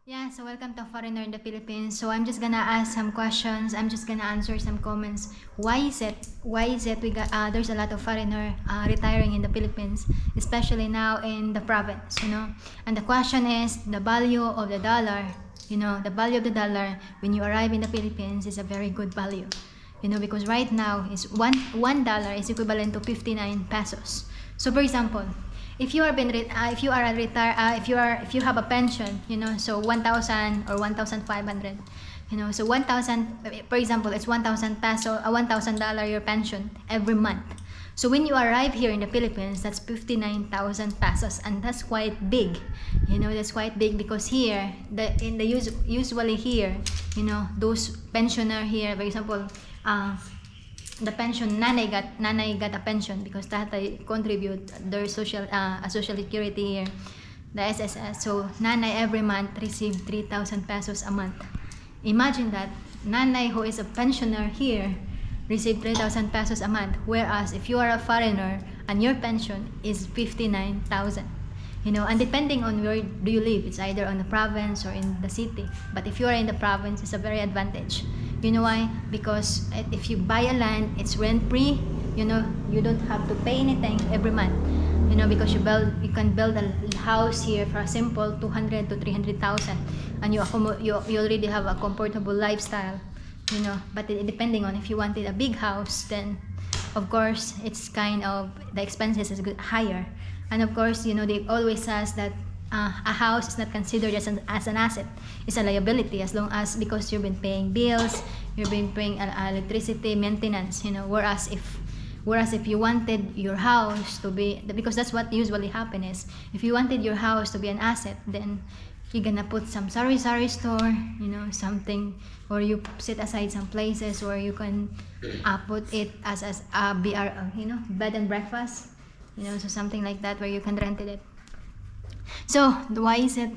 Yeah, so welcome to Foreigner in the Philippines. So I'm just gonna ask some questions. I'm just gonna answer some comments. Why is it? Why is it we got there's a lot of foreigner retiring in the Philippines, especially now in the province, you know? And the question is the value of the dollar. You know, the value of the dollar when you arrive in the Philippines is a very good value. You know, because right now is $1 is equivalent to 59 pesos. So for example, if you are if you are a retire if you have a pension, you know, so 1,000 or 1,500, you know, so 1,000, for example, it's 1,000 peso, $1,000 your pension every month. So when you arrive here in the Philippines, that's 59,000 pesos, and that's quite big. You know, that's quite big because here, usually here, you know, those pensioner here, for example, the pension, nanay got a pension because tatay contribute their social security here, the SSS. So nanay every month receive 3,000 pesos a month. Imagine that nanay who is a pensioner here receive 3,000 pesos a month, whereas if you are a foreigner and your pension is 59,000. You know, and depending on where do you live, it's either on the province or in the city. But if you are in the province, it's a very advantage. You know why? Because if you buy a land, it's rent free. You know, you don't have to pay anything every month. You know, because you can build a house here for a simple 200 to 300,000, and you already have a comfortable lifestyle. You know, but depending on if you wanted a big house, then of course it's kind of the expenses is higher. And of course, you know, they always says that a house is not considered as an asset. It's a liability as long as, because you've been paying bills, you've been paying electricity, maintenance, you know, whereas if you wanted your house to be, because that's what usually happen is, if you wanted your house to be an asset, then you're gonna put some sari-sari store, you know, something, or you set aside some places where you can put it as you know, bed and breakfast, you know, so something like that where you can rent it. So why is it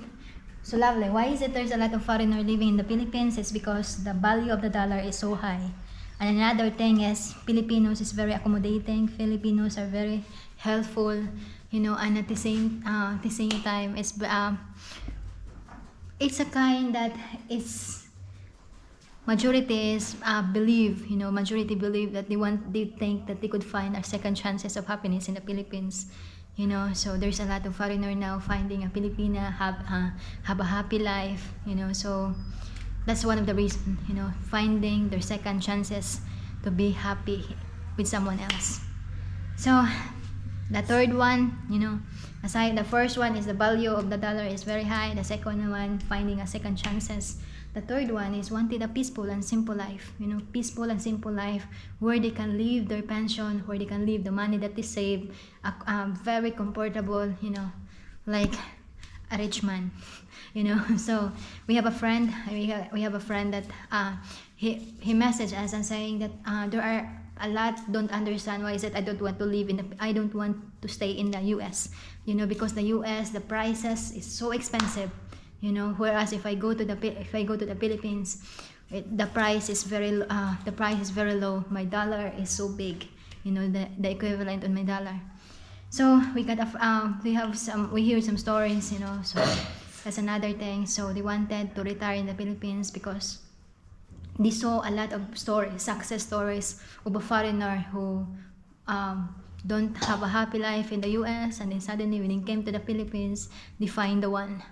so lovely? Why is it there's a lot of foreigner living in the Philippines? It's because the value of the dollar is so high. And another thing is Filipinos is very accommodating. Filipinos are very helpful, you know, and at the same time it's a kind that it's majority is majority believe that they think that they could find a second chances of happiness in the Philippines, you know. So there's a lot of foreigner now finding a Filipina have a happy life, you know. So that's one of the reasons, you know, finding their second chances to be happy with someone else. So the third one, you know, aside the first one is the value of the dollar is very high. The second one, finding a second chances. The third one is wanted a peaceful and simple life, you know, peaceful and simple life where they can live their pension, where they can live the money that they save, very comfortable, you know, like a rich man, you know. So we have a friend, we have a friend that he messaged us and saying that there are a lot don't understand why is it I don't want to stay in the US, you know, because the US, the prices is so expensive, you know, whereas if I go to the Philippines, the price is very low. My dollar is so big, you know, the equivalent on my dollar. So we hear some stories, you know. So that's another thing. So they wanted to retire in the Philippines because they saw a lot of success stories of a foreigner who don't have a happy life in the US, and then suddenly when they came to the Philippines, they find the one,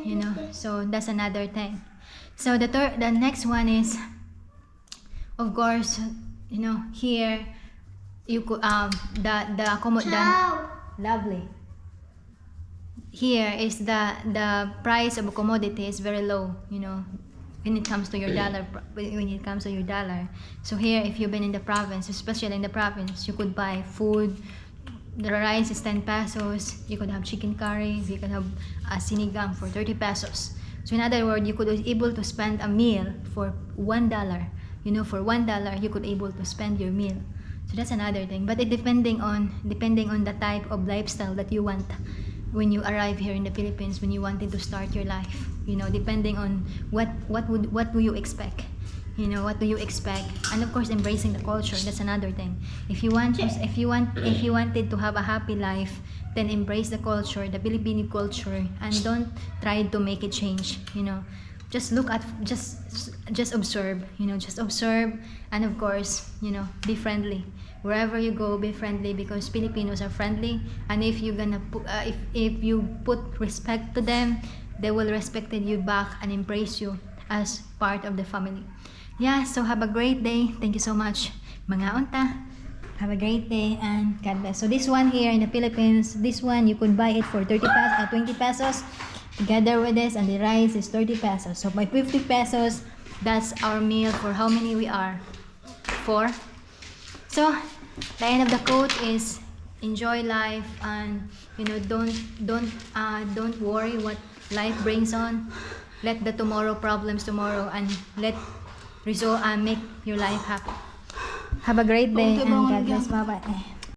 you know. So that's another thing. So the next one is, of course, you know, here you could lovely. Here is the price of a commodity is very low, you know, when it comes to your dollar. So here, if you've been in the province, especially in the province, you could buy food. The rice is 10 pesos. You could have chicken curry. You could have a sinigang for 30 pesos. So in other words, you could be able to spend a meal for $1. You know, for $1, you could able to spend your meal. So that's another thing. But it depending on the type of lifestyle that you want when you arrive here in the Philippines, when you wanted to start your life, you know, depending on what do you expect, you know, what do you expect. And of course, embracing the culture, that's another thing. If you wanted to have a happy life, then embrace the culture, the Filipino culture, and don't try to make it change, you know. Just look at, just observe, you know, just observe, and of course, you know, be friendly. Wherever you go, be friendly, because Filipinos are friendly, and if you're gonna if you put respect to them, they will respect you back and embrace you as part of the family. Yeah, so have a great day. Thank you so much, mga unta. Have a great day and God bless. So this one here in the Philippines, this one you could buy it for 20 pesos together with this, and the rice is 30 pesos. So by 50 pesos, that's our meal for how many we are? 4. So the end of the quote is enjoy life, and you know, don't worry what life brings on. Let the tomorrow problems tomorrow, and make your life happy. Have a great day and God bless. Bye bye.